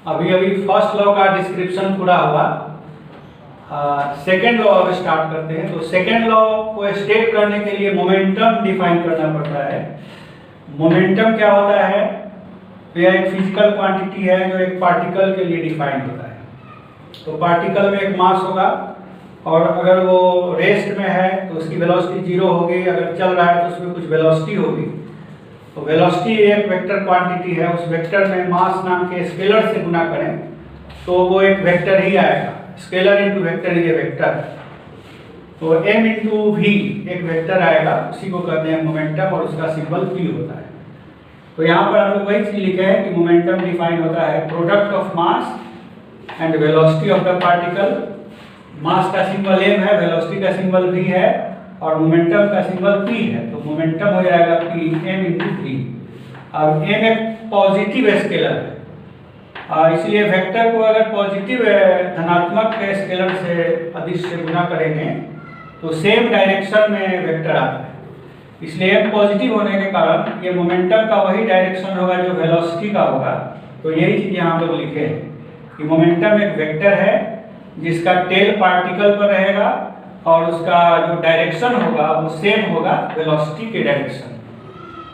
अभी अभी first law का डिस्क्रिप्शन पूरा हुआ। सेकेंड लॉ अब स्टार्ट करते हैं। तो सेकेंड लॉ को स्टेट करने के लिए मोमेंटम डिफाइन करना पड़ता है। मोमेंटम क्या होता है? तो यह एक फिजिकल क्वांटिटी है जो एक पार्टिकल के लिए डिफाइन होता है। तो पार्टिकल में एक मास होगा और अगर वो रेस्ट में है तो उसकी वेलोसिटी जीरो होगी, अगर चल रहा है तो उसमें कुछ वेलोसिटी होगी। तो वेलोसिटी एक वेक्टर क्वांटिटी है, उस वेक्टर में मास नाम के स्केलर से गुना करें तो वो एक वेक्टर ही आएगा। स्केलर इनटू वेक्टर ये वेक्टर। तो m इंटू वी एक वेक्टर आएगा, उसी को कहते हैं मोमेंटम और उसका सिंबल p होता है। तो यहाँ पर हम लोग वही चीज लिखे हैं कि मोमेंटम डिफाइन होता है product of mass and velocity of the particle. Mass का सिंबल m है, वेलोसिटी का सिंबल v है और मोमेंटम का सिंबल p है। तो मोमेंटम हो जाएगा p m इंटू v। अब m एक पॉजिटिव स्केलर है, इसलिए वेक्टर को अगर पॉजिटिव धनात्मक स्केलर से अदिश से गुना करेंगे तो सेम डायरेक्शन में वेक्टर आता है। इसलिए m पॉजिटिव होने के कारण ये मोमेंटम का वही डायरेक्शन होगा जो वेलोसिटी का होगा। तो यही चीज यहाँ पर लिखे हैं कि मोमेंटम एक वेक्टर है जिसका टेल पार्टिकल पर रहेगा और उसका जो डायरेक्शन होगा वो सेम होगा वेलोसिटी के डायरेक्शन।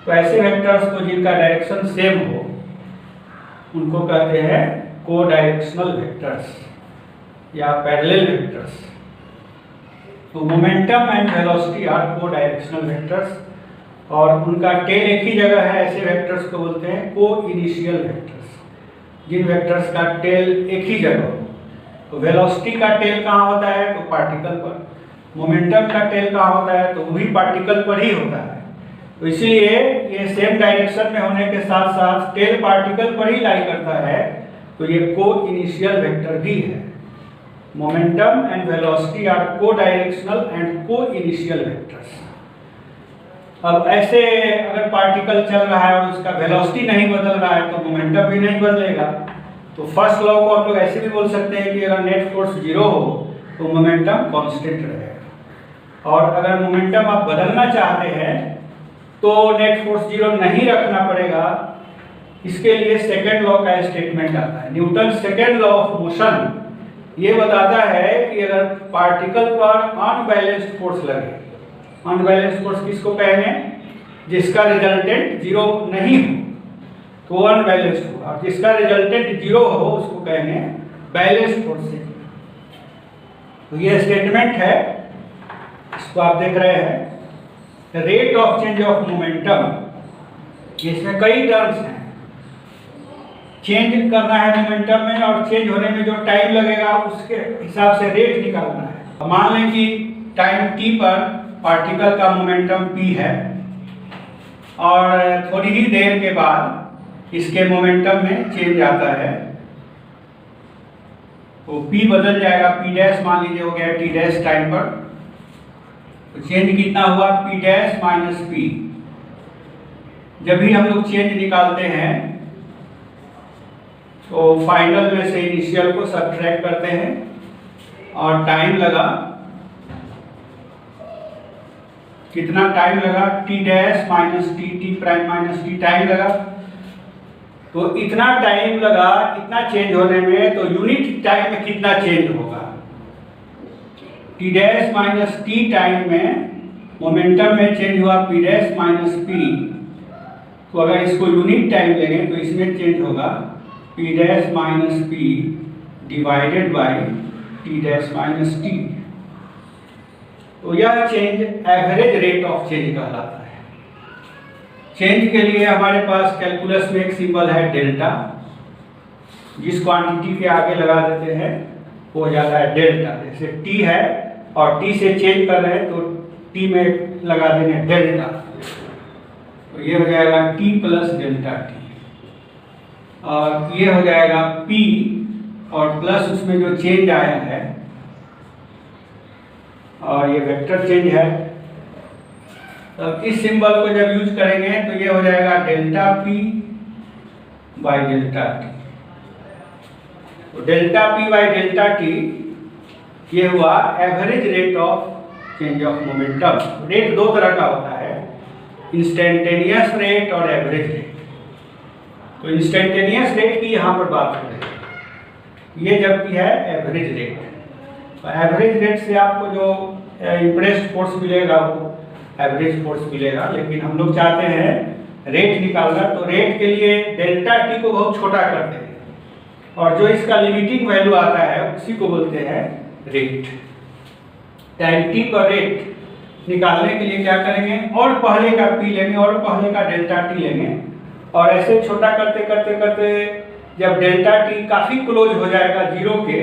तो ऐसे वेक्टर्स को जिनका डायरेक्शन सेम हो उनको कहते हैं को डायरेक्शनल वेक्टर्स या पैरेलल वेक्टर्स। तो मोमेंटम एंड वेलोसिटी आर को डायरेक्शनल वेक्टर्स और उनका टेल एक ही जगह है। ऐसे वेक्टर्स को बोलते हैं को इनिशियल वेक्टर्स, जिन वेक्टर्स का टेल एक ही जगह हो। तो वेलोसिटी का टेल कहाँ होता है? तो पार्टिकल पर। मोमेंटम का टेल कहाँ होता है? तो वही पार्टिकल पर ही होता है। तो इसीलिए ये सेम डायरेक्शन में होने के साथ साथ टेल पार्टिकल पर ही लाई करता है, तो ये को इनिशियल वेक्टर भी है। मोमेंटम एंड वेलोसिटी आर को डायरेक्शनल एंड को इनिशियल वेक्टर्स। अब ऐसे अगर पार्टिकल चल रहा है और उसका वेलोसिटी नहीं बदल रहा है तो मोमेंटम भी नहीं बदलेगा। तो फर्स्ट लॉ को हम लोग ऐसे भी बोल सकते हैं कि अगर नेट फोर्स जीरो हो तो मोमेंटम कांस्टेंट रहेगा, और अगर मोमेंटम आप बदलना चाहते हैं तो नेट फोर्स जीरो नहीं रखना पड़ेगा। इसके लिए सेकेंड लॉ का स्टेटमेंट आता है। Newton second law of motion ये बताता है कि अगर पार्टिकल पर अनबैलेंस्ड फोर्स लगे, अनबैलेंस्ड फोर्स किसको कहेंगे? जिसका रिजल्टेंट जीरो नहीं हो तो अनबैलेंस्ड हो, और जिसका रिजल्टेंट जीरो हो उसको कहेंगे बैलेंस्ड फोर्स। तो ये स्टेटमेंट है, इसको आप देख रहे हैं। Rate of change of momentum, इसमें कई टर्म्स हैं। चेंज करना है मोमेंटम में और चेंज होने में जो टाइम लगेगा उसके हिसाब से रेट निकालना है। मान लें कि टाइम t पर पार्टिकल का मोमेंटम p है और थोड़ी ही देर के बाद इसके मोमेंटम में चेंज आता है तो p बदल जाएगा। p डैश मान लीजिए हो गया t डैश टाइम पर, तो चेंज कितना हुआ? p dash minus p। जब भी हम लोग चेंज निकालते हैं तो फाइनल में से इनिशियल को सब्ट्रैक्ट करते हैं और टाइम लगा, कितना टाइम लगा? t dash minus t, t prime minus t time लगा। तो इतना टाइम लगा इतना चेंज होने में, तो यूनिट टाइम में कितना चेंज होगा? t dash minus t time में मोमेंटम में चेंज हुआ p डैश माइनस p। तो अगर इसको यूनिट टाइम लेंगे तो इसमें चेंज होगा p dash minus p divided by t dash minus t। तो यह change average rate of change कहलाता है। चेंज के लिए हमारे पास कैलकुलस में एक सिंबल है डेल्टा, जिस क्वांटिटी के आगे लगा देते हैं वो हो जाता है डेल्टा। जैसे t है और t से चेंज कर रहे हैं तो t में लगा देंगे डेल्टा, तो ये हो जाएगा t प्लस डेल्टा t। और ये हो जाएगा p और प्लस उसमें जो चेंज आया है, और ये वेक्टर चेंज है। तब इस सिंबल को जब यूज करेंगे तो ये हो जाएगा delta p by delta t। तो delta p by delta t ये हुआ average rate of change of momentum. Rate दो तरह का होता है, इंस्टेंटेनियस रेट और एवरेज रेट। तो इंस्टेंटेनियस रेट की यहाँ पर बात करें ये जबकि है एवरेज रेट। तो एवरेज रेट से आपको जो इम्प्रेस्ड फोर्स मिलेगा वो एवरेज फोर्स मिलेगा, लेकिन हम लोग चाहते हैं रेट निकालना। तो रेट के लिए डेल्टा टी को बहुत छोटा करते हैं और जो इसका लिमिटिंग वैल्यू आता है उसी को बोलते हैं रेट। टाइम टी पर रेट निकालने के लिए क्या करेंगे, और पहले का पी लेंगे और पहले का डेल्टा टी लेंगे और ऐसे छोटा करते करते करते जब डेल्टा टी काफी क्लोज हो जाएगा जीरो के,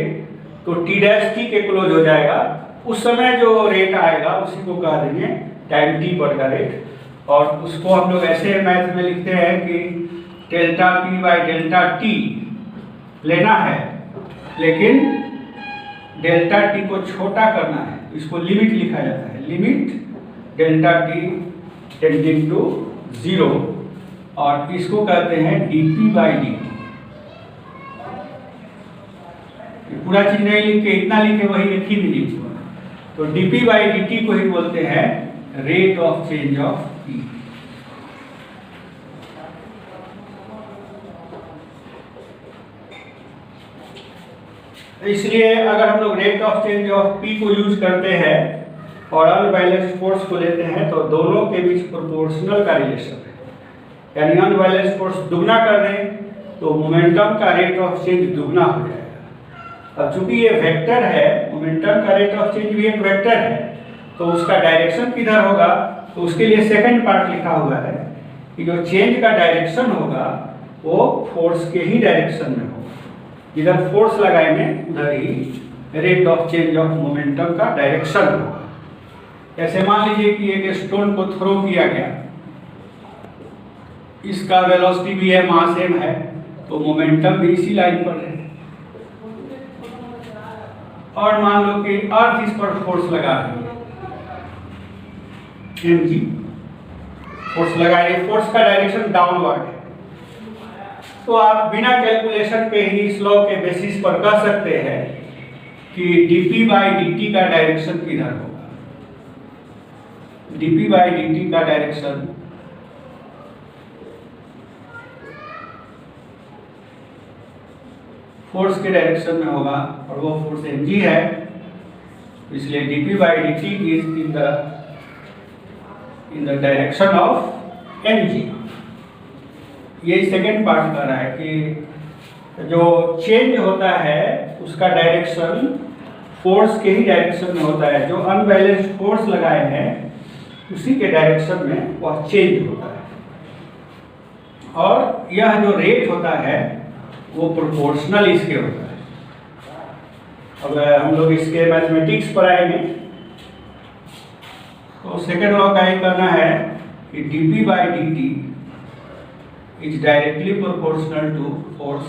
तो टी डैश टी के क्लोज हो जाएगा, उस समय जो रेट आएगा उसी को कह देंगे टाइम टी पर का रेट। और उसको हम लोग ऐसे मैथ में लिखते हैं कि delta P by delta T लेना है, लेकिन डेल्टा टी को छोटा करना है, इसको लिमिट लिखा जाता है, limit delta T tending to zero, और इसको कहते हैं dp बाई dt। पूरा चीज नहीं लिखे, इतना लिखे वही एक ही मीनिंग हुआ। तो dp बाई dt को ही बोलते हैं rate of change of p। इसलिए अगर हम लोग rate of change of p को यूज करते हैं और अनबैलेंस्ड फोर्स को लेते हैं, तो दोनों के बीच प्रोपोर्शनल का रिलेशन है, यानी अनबैलेंस्ड फोर्स दुगना कर दें तो मोमेंटम का रेट ऑफ चेंज दुगना हो जाएगा। अब चूंकि ये वेक्टर है, मोमेंटम का रेट ऑफ चेंज भी एक वेक्टर है, तो उसका डायरेक्शन किधर होगा, तो उसके लिए सेकंड पार्ट लिखा हुआ है कि जो चेंज का डायरेक्शन होगा वो फोर्स के ही डायरेक्शन में होगा। इधर फोर्स लगाएंगे उधर ही rate of change of momentum का डायरेक्शन होगा। ऐसे मान लीजिए कि एक स्टोन को थ्रो किया गया, इसका वेलोसिटी भी है, मास m है, तो मोमेंटम भी इसी लाइन पर है। और मान लो कि अर्थ इस पर फोर्स लगा रही है, mg फोर्स लगा रही है, फोर्स का डायरेक्शन डाउनवर्ड है, तो आप बिना कैलकुलेशन के ही इस लॉ के बेसिस पर कह सकते हैं कि dp बाई dt का डायरेक्शन किधर होगा। dp बाई dt का डायरेक्शन फोर्स के डायरेक्शन में होगा और वो फोर्स mg है, इसलिए dp by dt is in the direction of mg। ये सेकेंड पार्ट कर रहा है कि जो चेंज होता है उसका डायरेक्शन फोर्स के ही डायरेक्शन में होता है, जो अनबैलेंस्ड फोर्स लगाए हैं उसी के डायरेक्शन में वह चेंज होता है। और यह जो रेट होता है वो प्रोपोर्शनल इसके होता है। अब हम लोग इसके मैथमेटिक्स पढ़ाएंगे तो सेकेंड लॉ का ही करना है कि dp by dt is directly proportional to force.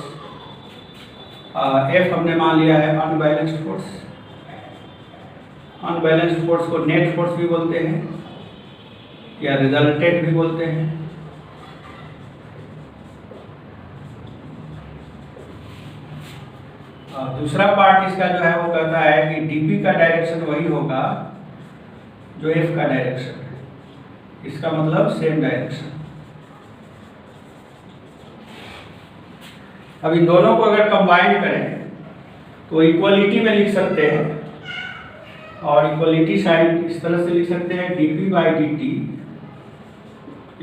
F हमने मान लिया है अनबैलेंस्ड फोर्स। अनबैलेंस्ड फोर्स को नेट फोर्स भी बोलते हैं या रिजल्टेंट भी बोलते हैं। दूसरा पार्ट इसका जो है वो कहता है कि dp का डायरेक्शन वही होगा जो f का डायरेक्शन है, इसका मतलब सेम डायरेक्शन। अब इन दोनों को अगर कंबाइन करें तो इक्वलिटी में लिख सकते हैं, और इक्वलिटी साइन इस तरह से लिख सकते हैं dp by dt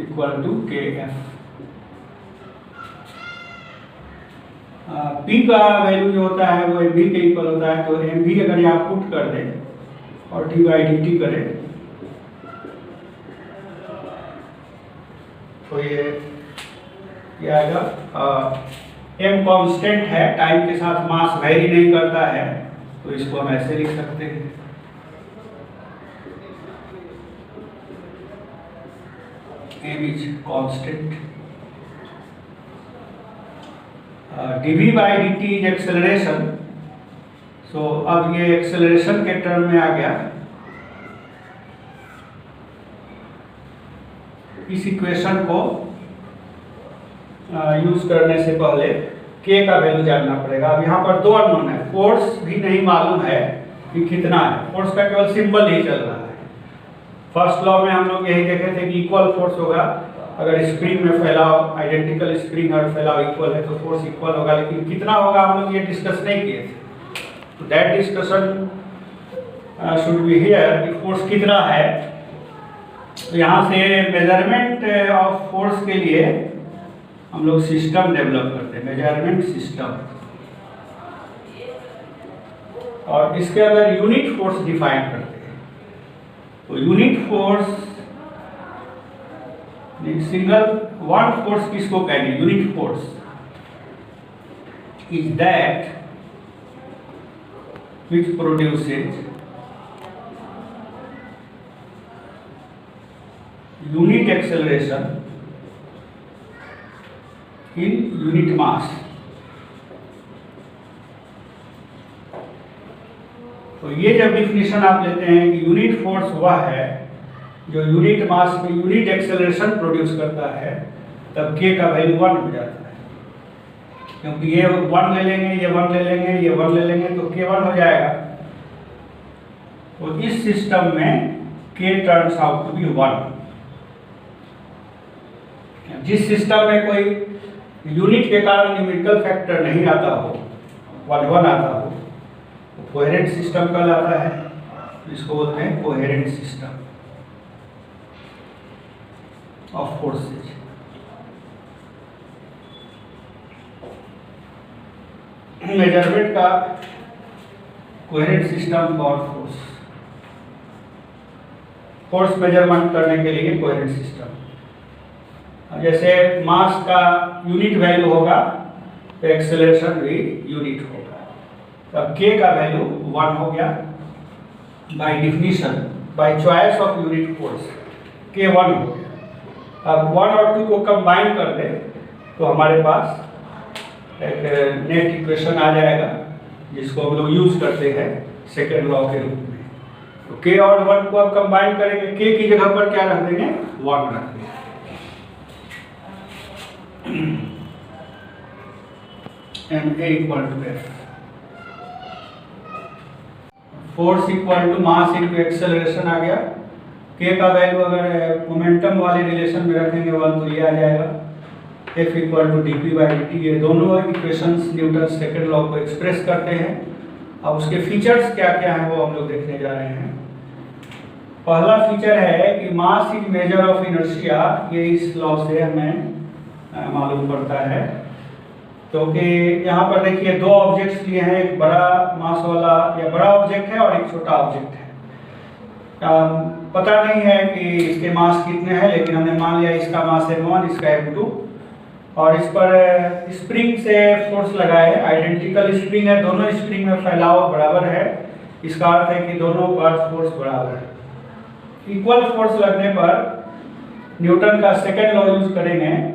equal to kf। p का वैल्यू जो होता है वो mv के इक्वल होता है, तो mv अगर यहाँ पुट कर दें और d बाई dt करें तो ये आएगा। m कांस्टेंट है, टाइम के साथ मास वेरी नहीं करता है, तो इसको हम ऐसे लिख सकते हैं m is constant. dv by dt is acceleration. So अब ये एक्सेलरेशन के टर्म में आ गया। इस इक्वेशन को यूज करने से पहले k का वैल्यू जानना पड़ेगा। अब यहाँ पर दो अननोन है, फोर्स भी नहीं मालूम है कि कितना है, फोर्स का केवल सिंबल ही चल रहा है। फर्स्ट लॉ में हम लोग यही देखे थे कि इक्वल फोर्स होगा अगर स्प्रिंग में फैलाव आइडेंटिकल स्प्रिंग और फैलाव इक्वल है तो फोर्स इक्वल होगा, लेकिन कितना होगा हम लोग ये डिस्कस नहीं किए थे। तो that discussion should be here कि फोर्स कितना है। तो यहाँ से मेजरमेंट ऑफ फोर्स के लिए हम लोग सिस्टम डेवलप करते हैं, मेजरमेंट सिस्टम, और इसके अंदर यूनिट फोर्स डिफाइन करते हैं। तो unit force, single one force किसको कहेंगे? Unit force is that which produces unit acceleration in unit mass। तो ये जब डिफिनेशन आप लेते हैं कि यूनिट फोर्स वह है जो यूनिट मास में यूनिट एक्सेलरेशन प्रोड्यूस करता है, तब k का वैल्यू 1 हो जाता है। क्योंकि ये 1 ले लेंगे, ये 1 ले लेंगे, ये 1 ले लेंगे तो k 1 हो जाएगा। तो इस सिस्टम में k turns out to be 1। जिस सिस्टम में कोई यूनिट के कारण न्यूमेरिकल फैक्टर नहीं आता हो, 1 आता हो, तो कोहेरेंट सिस्टम कहलाता है। इसको बोलते हैं coherent system of forces. Measurement का coherent system for force measurement करने के लिए कोहेरेंट सिस्टम। जैसे मास का यूनिट वैल्यू होगा तो एक्सेलरेशन भी यूनिट होगा। तब k का वैल्यू 1 हो गया by definition, by choice of unit force k 1 हो गया। अब 1 और 2 को कंबाइन कर दे तो हमारे पास एक नेट इक्वेशन आ जाएगा, जिसको हम लोग यूज करते हैं सेकेंड लॉ के रूप में। तो k और 1 को अब कंबाइन करेंगे, k की जगह पर क्या रख देंगे? 1 रख देंगे। And a equal to f, force equal to mass into acceleration आ गया। k का वैल्यू अगर मोमेंटम वाले रिलेशन में रखेंगे 1 तो ये आ जाएगा F इक्वल टू dp/dt। ये दोनों इक्वेशंस न्यूटन सेकंड लॉ को एक्सप्रेस करते हैं। अब उसके फीचर्स क्या क्या हैं वो हम लोग देखने जा रहे हैं। पहला फीचर है कि mass is measure of inertia. ये इस लॉ से हमें मालूम पड़ता है। तो कि यहाँ पर देखिए दो ऑब्जेक्ट्स लिए हैं, एक बड़ा मास वाला या बड़ा ऑब्जेक्ट है और एक छोटा ऑब्जेक्ट है। पता नहीं है कि इसके मास कितने हैं, लेकिन हमने मान लिया इसका मास m1, इसका m2, और इस पर स्प्रिंग से फोर्स लगाए। आइडेंटिकल स्प्रिंग है, दोनों स्प्रिंग में फैलाव बराबर है। इसका अर्थ है कि दोनों पर फोर्स बराबर है। इक्वल फोर्स लगने पर न्यूटन का सेकेंड लॉ यूज करेंगे,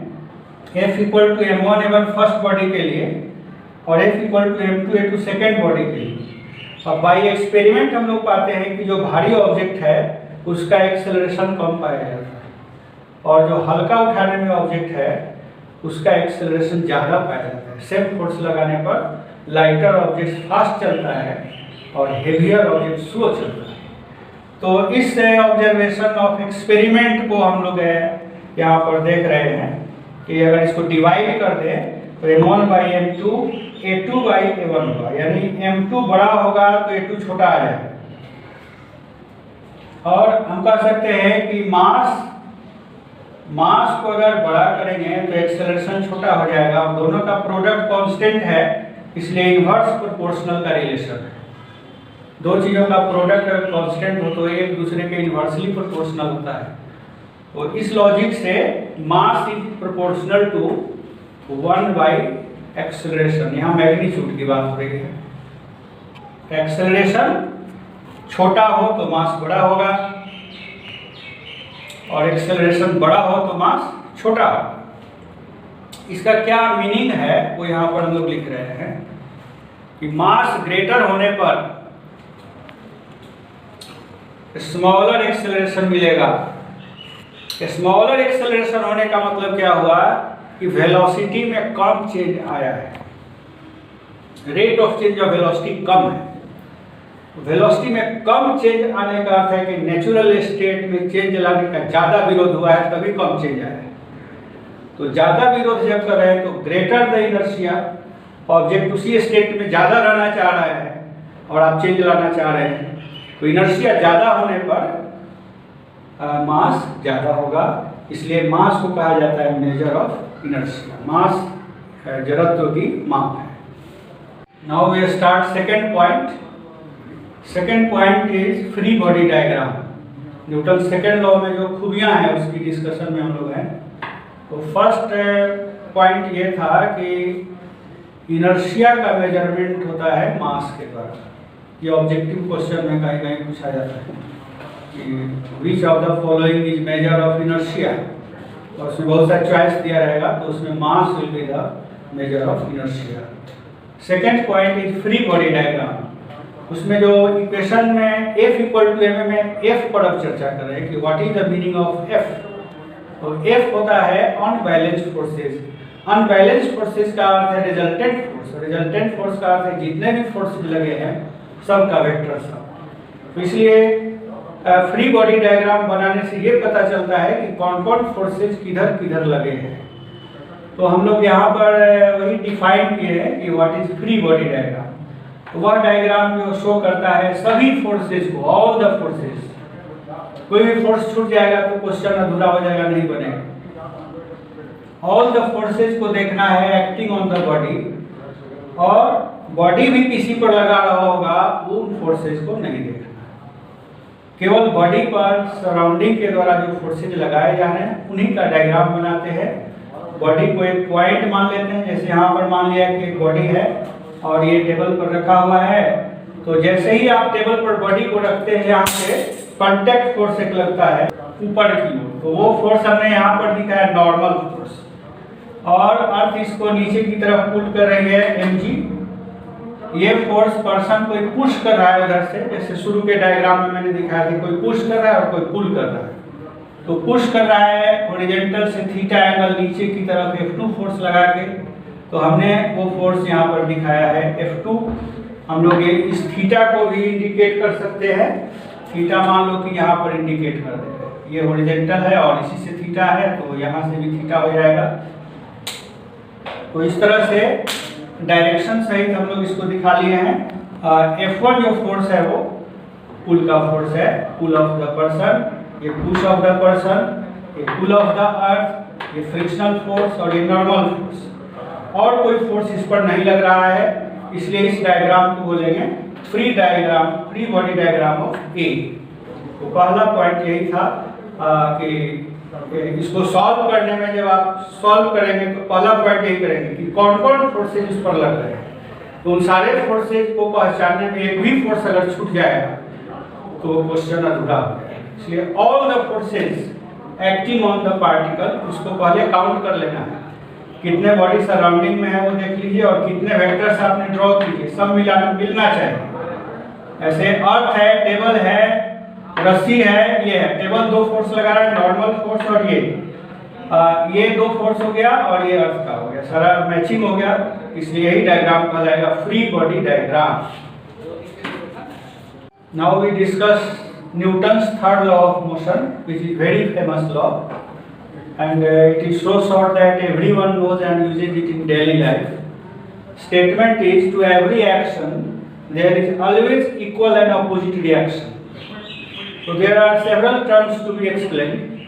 F equal to m1 a1 first body के लिए और F equal to m2 a2 second body के लिए। अब बाई एक्सपेरिमेंट हम लोग पाते हैं कि जो भारी ऑब्जेक्ट है उसका एक्सेलरेशन कम पाया जाता है और जो हल्का उठाने में ऑब्जेक्ट है उसका एक्सेलरेशन ज़्यादा पाया जाता है। सेम फोर्स लगाने पर लाइटर ऑब्जेक्ट फास्ट चलता है और हेवियर ऑब्जेक्ट स्लो चलता है। तो इस ऑब्जर्वेशन ऑफ एक्सपेरिमेंट को हम लोग यहाँ पर देख रहे हैं कि अगर इसको डिवाइड कर दें तो m1 by m2 a2 by a1 होगा, यानी m2 बड़ा होगा तो a2 छोटा आ जाएगा। और हम कह सकते हैं कि मास को अगर बड़ा करेंगे तो एक्सेलरेशन छोटा हो जाएगा और दोनों का प्रोडक्ट कांस्टेंट है, इसलिए इनवर्स प्रोपोर्शनल का रिलेशन है। दो चीज़ों का प्रोडक्ट अगर कांस्टेंट हो तो एक दूसरे के इनवर्सली प्रोपोर्शनल होता है। तो इस लॉजिक से mass is proportional to 1 by acceleration. यहाँ मैग्नीट्यूड की बात हो रही है। एक्सेलरेशन छोटा हो तो मास बड़ा होगा और एक्सेलरेशन बड़ा हो तो मास छोटा होगा। इसका क्या मीनिंग है वो यहाँ पर हम लोग लिख रहे हैं कि मास ग्रेटर होने पर स्मॉलर एक्सेलरेशन मिलेगा। स्मॉलर एक्सेलरेशन होने का मतलब क्या हुआ कि वेलोसिटी में कम चेंज आया है, rate of change of velocity कम है। वेलोसिटी में कम चेंज आने का अर्थ है कि नेचुरल स्टेट में चेंज लाने का ज़्यादा विरोध हुआ है तभी कम चेंज आया है। तो ज़्यादा विरोध जब कर रहे हैं तो ग्रेटर द इनर्शिया, ऑब्जेक्ट उसी स्टेट में ज़्यादा रहना चाह रहा है और आप चेंज लाना चाह रहे हैं, तो इनर्शिया ज़्यादा होने पर मास ज़्यादा होगा, इसलिए मास को कहा जाता है मेजर ऑफ इनर्शिया। मास जड़त्व की माप है। Now we start second point. Second point is free body diagram. Newton second law में जो खूबियां हैं उसकी डिस्कशन में हम लोग हैं। तो फर्स्ट पॉइंट ये था कि इनर्शिया का मेजरमेंट होता है मास के द्वारा। ये ऑब्जेक्टिव क्वेश्चन में कहीं कहीं पूछा जाता है कि which of the following is measure of inertia, और उसमें बहुत सारा चॉइस दिया रहेगा, तो उसमें mass will be the measure of inertia. Second point is free body diagram. उसमें जो इक्वेशन में F इक्वल टू एम में F पर अब चर्चा कर रहे हैं कि what is the meaning of F। तो F होता है अनबैलेंस्ड फोर्सेस। अनबैलेंस्ड फोर्सेस का अर्थ है रिजल्टेंट फोर्स, और रिजल्टेंट फोर्स का अर्थ है जितने भी फोर्स लगे हैं सबका वेक्टर सब। तो इसलिए फ्री बॉडी डायग्राम बनाने से ये पता चलता है कि कौन कौन फोर्सेस किधर किधर लगे हैं। तो हम लोग यहाँ पर वही डिफाइन किए हैं कि what is free body diagram. तो वह डायग्राम जो शो करता है सभी फोर्सेस को, ऑल द फोर्सेस। कोई भी फोर्स छूट जाएगा तो क्वेश्चन अधूरा हो जाएगा, नहीं बनेगा। ऑल द फोर्सेस को देखना है एक्टिंग ऑन द बॉडी, और बॉडी भी किसी पर लगा रहा होगा उन फोर्सेस को नहीं देखना। केवल बॉडी पर सराउंडिंग के द्वारा जो फोर्सेज लगाए जा रहे हैं उन्हीं का डायग्राम बनाते हैं। बॉडी को एक पॉइंट मान लेते हैं, जैसे यहाँ पर मान लिया कि एक बॉडी है और ये टेबल पर रखा हुआ है। तो जैसे ही आप टेबल पर बॉडी को रखते हैं, यहाँ पे कांटेक्ट फोर्स एक लगता है ऊपर की ओर, तो वो फोर्स हमने यहाँ पर दिखाया है नॉर्मल फोर्स, और अर्थ इसको नीचे की तरफ पुल कर रही है mg। ये फोर्स पर्सन कोई पुश कर रहा है उधर से, जैसे शुरू के डायग्राम में मैंने दिखाया था, कोई पुश कर रहा है और कोई पुल कर रहा है। तो पुश कर रहा है हॉरिजॉन्टल से थीटा एंगल नीचे की तरफ F2 फोर्स लगा के, तो हमने वो फोर्स यहाँ पर दिखाया है F2। हम लोग ये इस थीटा को भी इंडिकेट कर सकते हैं। थीटा मान लो कि यहाँ पर इंडिकेट कर देंगे, ये हॉरिजॉन्टल है और इसी से थीटा है, तो यहाँ से भी थीटा हो जाएगा। तो इस तरह से डायरेक्शन सहित हम लोग इसको दिखा लिए हैं। F1 जो फोर्स है वो पुल का फोर्स है, पुल ऑफ द पर्सन। ये पुश ऑफ द पर्सन, ये पुल ऑफ द अर्थ, ये फ्रिक्शनल फोर्स और ये नॉर्मल फोर्स। और कोई फोर्स इस पर नहीं लग रहा है, इसलिए इस डायग्राम को बोलेंगे free diagram, free body diagram of A. तो पहला पॉइंट यही था कि इसको सॉल्व करने में जब आप सॉल्व करेंगे तो पहला पॉइंट यही करेंगे कि कौन कौन फोर्सेज इस पर लग रहे हैं। तो उन सारे फोर्सेज को पहचानने में एक भी फोर्स अगर छूट जाएगा तो क्वेश्चन अधूरा हो जाएगा। इसलिए all the forces acting on the particle, उसको पहले काउंट कर लेना है। कितने बॉडी सराउंडिंग में है वो देख लीजिए, और कितने वेक्टर्स आपने ड्रॉ कीजिए, सब मिलना चाहिए। ऐसे अर्थ है, टेबल है, रस्सी है, ये है। टेबल दो फोर्स लगा रहा है, नॉर्मल फोर्स और ये दो फोर्स हो गया और ये अर्थ का हो गया, सारा मैचिंग हो गया, इसलिए यही डायग्राम कहलाएगा free body diagram. Now we discuss Newton's third law of motion, which is very famous law, and it is so short that everyone knows and uses it in daily life. Statement is, to every action there is always equal and opposite reaction. So there are several terms to be explained.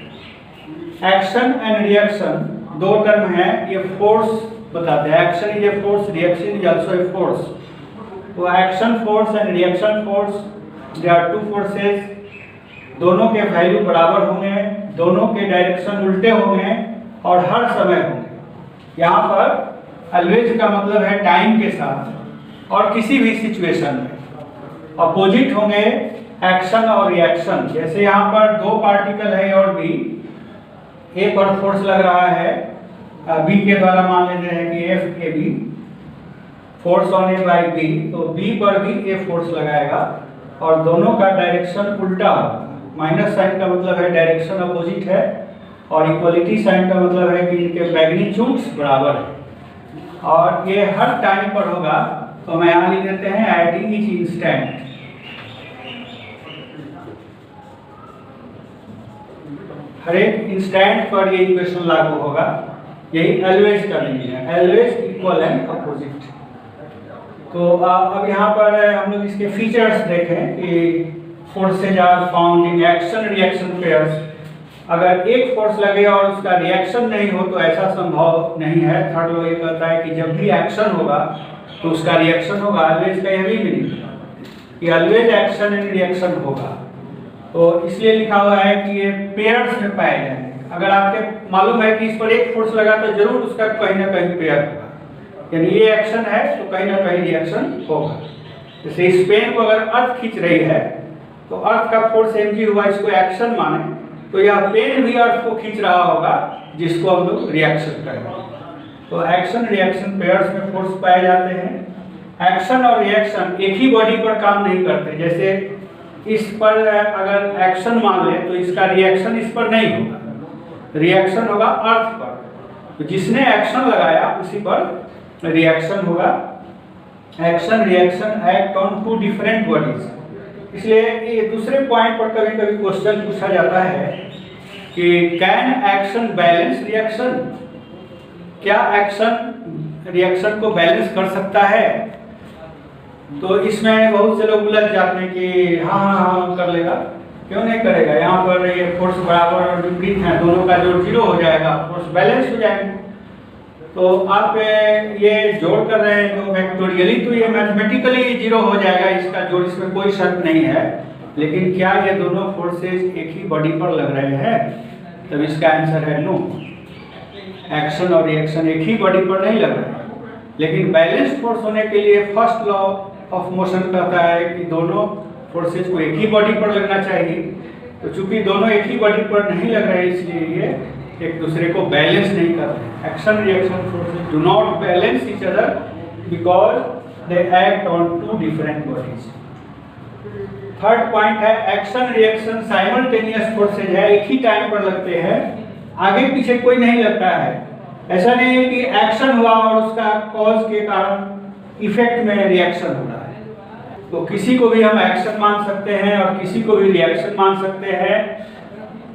Action and reaction दो term हैं, ये force बताते हैं। Action is a force, reaction is also a force. तो action force and reaction force, they are two forces. दोनों के value बराबर होंगे, दोनों के डायरेक्शन उल्टे होंगे और हर समय होंगे। यहाँ पर ऑलवेज का मतलब है टाइम के साथ और किसी भी सिचुएशन में। अपोजिट होंगे एक्शन और रिएक्शन। जैसे यहाँ पर दो पार्टिकल है और बी, ए पर फोर्स लग रहा है, बी के द्वारा मान लेते हैं कि F A B, force on A by B, तो बी पर भी ए फोर्स लगाएगा और दोनों का डायरेक्शन उल्टा होगा। माइनस साइन का मतलब है डायरेक्शन अपोजिट है, और इक्वलिटी साइन का मतलब है कि इनके मैग्नीट्यूड्स बराबर है, और ये हर टाइम पर होगा। तो हम यहाँ लिख देते हैं एट ईच इंस्टेंट। हर एक इंस्टेंट पर ये इक्वेशन लागू होगा। यही ऑलवेज का मीनिंग है, ऑलवेज इक्वल एंड अपोजिट। तो अब यहाँ पर हम लोग इसके फीचर्स देखें कि forces are found in action reaction pairs. अगर एक फोर्स लगे और उसका रिएक्शन नहीं हो तो ऐसा संभव नहीं है। थर्ड लॉ ये कहता है कि जब भी एक्शन होगा तो उसका रिएक्शन होगा। ऑलवेज का यह भी मीनिंग है कि ऑलवेज एक्शन एंड रिएक्शन होगा। तो इसलिए लिखा हुआ है कि ये पेयर्स में पाए जाएंगे। अगर आपके मालूम है कि इस पर एक फोर्स लगा तो जरूर उसका कहीं ना कहीं पेयर होगा, यानी ये एक्शन है तो कहीं ना कहीं रिएक्शन होगा। जैसे इस पेन को अगर अर्थ खींच रही है तो अर्थ का फोर्स mg हुआ, इसको एक्शन माने तो यह पेन भी अर्थ को खींच रहा होगा, जिसको हम लोग रिएक्शन करेंगे। तो एक्शन रिएक्शन पेयर्स में फोर्स पाए जाते हैं। एक्शन और रिएक्शन एक ही बॉडी पर काम नहीं करते। जैसे इस पर अगर एक्शन मान ले तो इसका रिएक्शन इस पर नहीं होगा, रिएक्शन होगा अर्थ पर। तो जिसने एक्शन लगाया उसी पर रिएक्शन होगा। Action reaction act on two different bodies. इसलिए ये दूसरे पॉइंट पर कभी कभी क्वेश्चन पूछा जाता है कि कैन एक्शन बैलेंस रिएक्शन, क्या एक्शन रिएक्शन को बैलेंस कर सकता है? तो इसमें बहुत से लोग उलझ जाते हैं कि हाँ कर लेगा, क्यों नहीं करेगा। यहाँ पर ये फोर्स बराबर और विपरीत हैं, दोनों का जोड़ 0 हो जाएगा, फोर्स बैलेंस हो जाएगा। तो आप ये जोड़ कर रहे हैं तो फैक्टोरियली तो ये मैथमेटिकली 0 हो जाएगा, इसका जोड़, इसमें कोई शक नहीं है। लेकिन क्या ये दोनों फोर्सेज एक ही बॉडी पर लग रहे हैं? तब इसका आंसर है नो। एक्शन और रिएक्शन एक ही बॉडी पर नहीं लग रहे हैं। लेकिन बैलेंस्ड फोर्स होने के लिए फर्स्ट लॉ ऑफ मोशन कहता है कि दोनों फोर्सेज को एक ही बॉडी पर लगना चाहिए। तो चूंकि दोनों एक ही बॉडी पर नहीं लग रहे हैं इसलिए ये एक दूसरे को बैलेंस नहीं कर रहे। Action reaction forces do not balance each other because they act on two different bodies. Third point है एक्शन रिएक्शन साइमल्टेनियस फोर्सेज है, एक ही टाइम पर लगते हैं, आगे पीछे कोई नहीं लगता है। ऐसा नहीं है कि एक्शन हुआ और उसका कॉज के कारण इफेक्ट में रिएक्शन हो रहा है। तो किसी को भी हम एक्शन मान सकते हैं और किसी को भी रिएक्शन मान सकते हैं,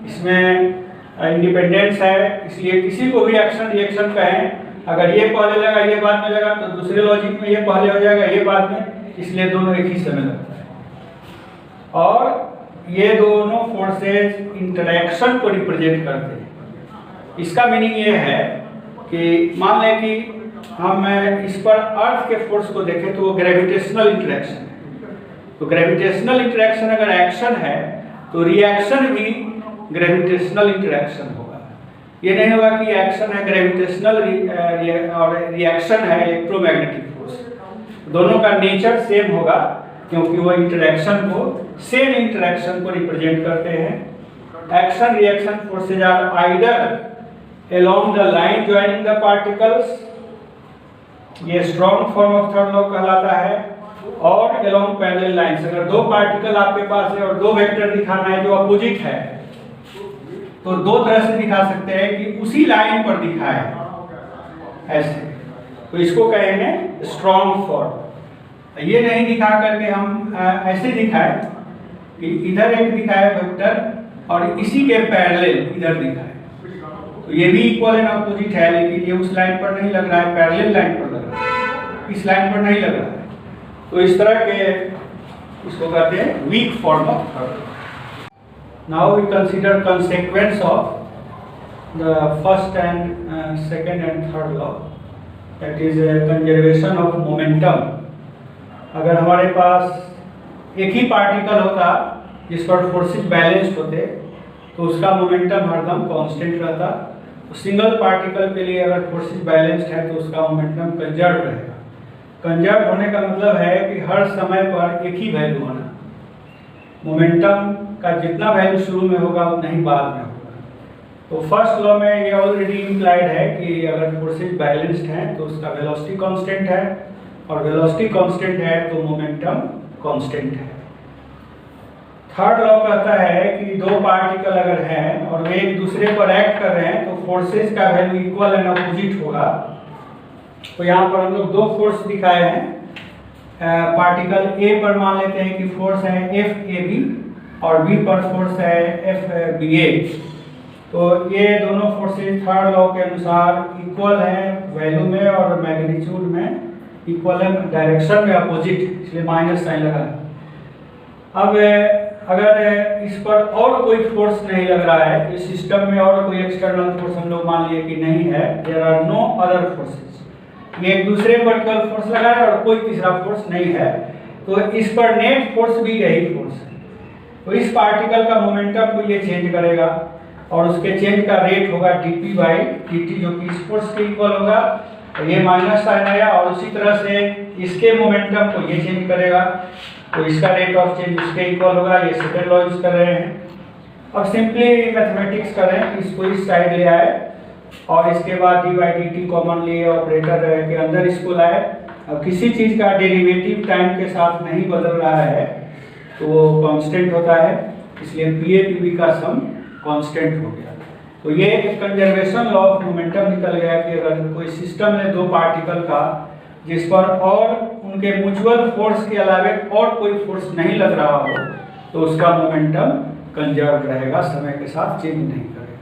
इसमें इंडिपेंडेंस है। इसलिए किसी को भी एक्शन रिएक्शन कहें, अगर ये पहले लगा ये बाद में लगा तो दूसरे लॉजिक में ये पहले हो जाएगा ये बाद में, इसलिए दोनों एक ही समय लगता है। और ये दोनों फोर्सेज इंटरैक्शन को रिप्रेजेंट करते हैं। इसका मीनिंग ये है कि मान लें कि हम इस पर अर्थ के फोर्स को देखें तो वो ग्रेविटेशनल इंटरैक्शन है। तो ग्रेविटेशनल इंटरैक्शन अगर एक्शन है तो रिएक्शन भी ग्रेविटेशनल इंटरैक्शन होगा। ये नहीं होगा कि एक्शन है ग्रेविटेशनल और रिएक्शन है इलेक्ट्रोमैग्नेटिक फोर्स। दोनों का नेचर सेम होगा क्योंकि वो इंटरैक्शन को, सेम इंटरैक्शन को रिप्रेजेंट करते हैं। Action reaction forces are either along the line joining the particles, ये strong form of third law कहलाता है, और along parallel lines। अगर दो पार्टिकल आपके पास है और दो वेक्टर दिखाना है जो अपोजिट है तो दो तरह से दिखा सकते हैं कि उसी लाइन पर दिखाए ऐसे, तो इसको कहेंगे स्ट्रॉन्ग फॉर्म। ये नहीं दिखा करके हम ऐसे दिखाए कि इधर एक दिखाए वेक्टर और इसी के पैरेलल इधर दिखाए, तो ये भी इक्वल एंड अपोजिट है, लेकिन ये उस लाइन पर नहीं लग रहा है, पैरेलल लाइन पर लग रहा है, इस लाइन पर नहीं लग रहा है। तो इस तरह के इसको कहते हैं weak form of third. Now we consider consequence of the first and second and third law, that is conservation of momentum. अगर हमारे पास एक ही पार्टिकल होता जिस पर फोर्सेज बैलेंस्ड होते तो उसका मोमेंटम हरदम कांस्टेंट रहता। तो सिंगल पार्टिकल के लिए अगर फोर्सेज बैलेंस्ड है तो उसका मोमेंटम कंजर्व रहेगा। कंजर्व होने का मतलब है कि हर समय पर एक ही वैल्यू होना। मोमेंटम का जितना वैल्यू शुरू में होगा उतना ही बाद में होगा। तो फर्स्ट लॉ में ये ऑलरेडी इम्प्लाइड है कि अगर फोर्सेज बैलेंस्ड हैं तो उसका वेलोसिटी कांस्टेंट है, और वेलोसिटी कांस्टेंट है तो मोमेंटम कांस्टेंट है। थर्ड लॉ कहता है कि दो पार्टिकल अगर हैं और वे एक दूसरे पर एक्ट कर रहे हैं तो फोर्सेज का वैल्यू इक्वल एंड अपोजिट होगा। तो यहाँ पर हम लोग दो फोर्स दिखाए हैं। पार्टिकल ए पर मान लेते हैं कि फोर्स है F AB और B पर फोर्स है F BA। तो ये दोनों फोर्सेस थर्ड लॉ के अनुसार इक्वल हैं वैल्यू में और मैग्नीट्यूड में इक्वल है, डायरेक्शन में अपोजिट, इसलिए माइनस साइन लगा है। अब अगर इस पर और कोई फोर्स नहीं लग रहा है, इस सिस्टम में और कोई एक्सटर्नल फोर्स हम लोग मान लिए कि नहीं है, there are no other forces, ये एक दूसरे पर केवल फोर्स लगा है और कोई तीसरा फोर्स नहीं है, तो इस पर नेट फोर्स भी यही फोर्स है। तो इस पार्टिकल का मोमेंटम को ये चेंज करेगा और उसके चेंज का रेट होगा dp बाई dt, जो कि इस फोर्स के इक्वल होगा। तो ये माइनस साइन आया और उसी तरह से इसके मोमेंटम को ये चेंज करेगा, तो इसका रेट ऑफ चेंज इसके इक्वल होगा। ये सेकंड लॉ यूज कर रहे हैं। अब सिंपली मैथमेटिक्स करें, इसको इस साइड ले आए और इसके बाद D by D T common लिए ऑपरेटर के अंदर इसको लाए। अब किसी चीज़ का डेरिवेटिव टाइम के साथ नहीं बदल रहा है तो वो कांस्टेंट होता है, इसलिए पी ए पी बी का सम कांस्टेंट हो गया। तो ये एक कंजर्वेशन लॉ ऑफ मोमेंटम निकल गया कि अगर कोई सिस्टम है दो पार्टिकल का जिस पर और उनके म्यूचुअल फोर्स के अलावे और कोई फोर्स नहीं लग रहा हो, तो उसका मोमेंटम कंजर्व रहेगा, समय के साथ चेंज नहीं करेगा।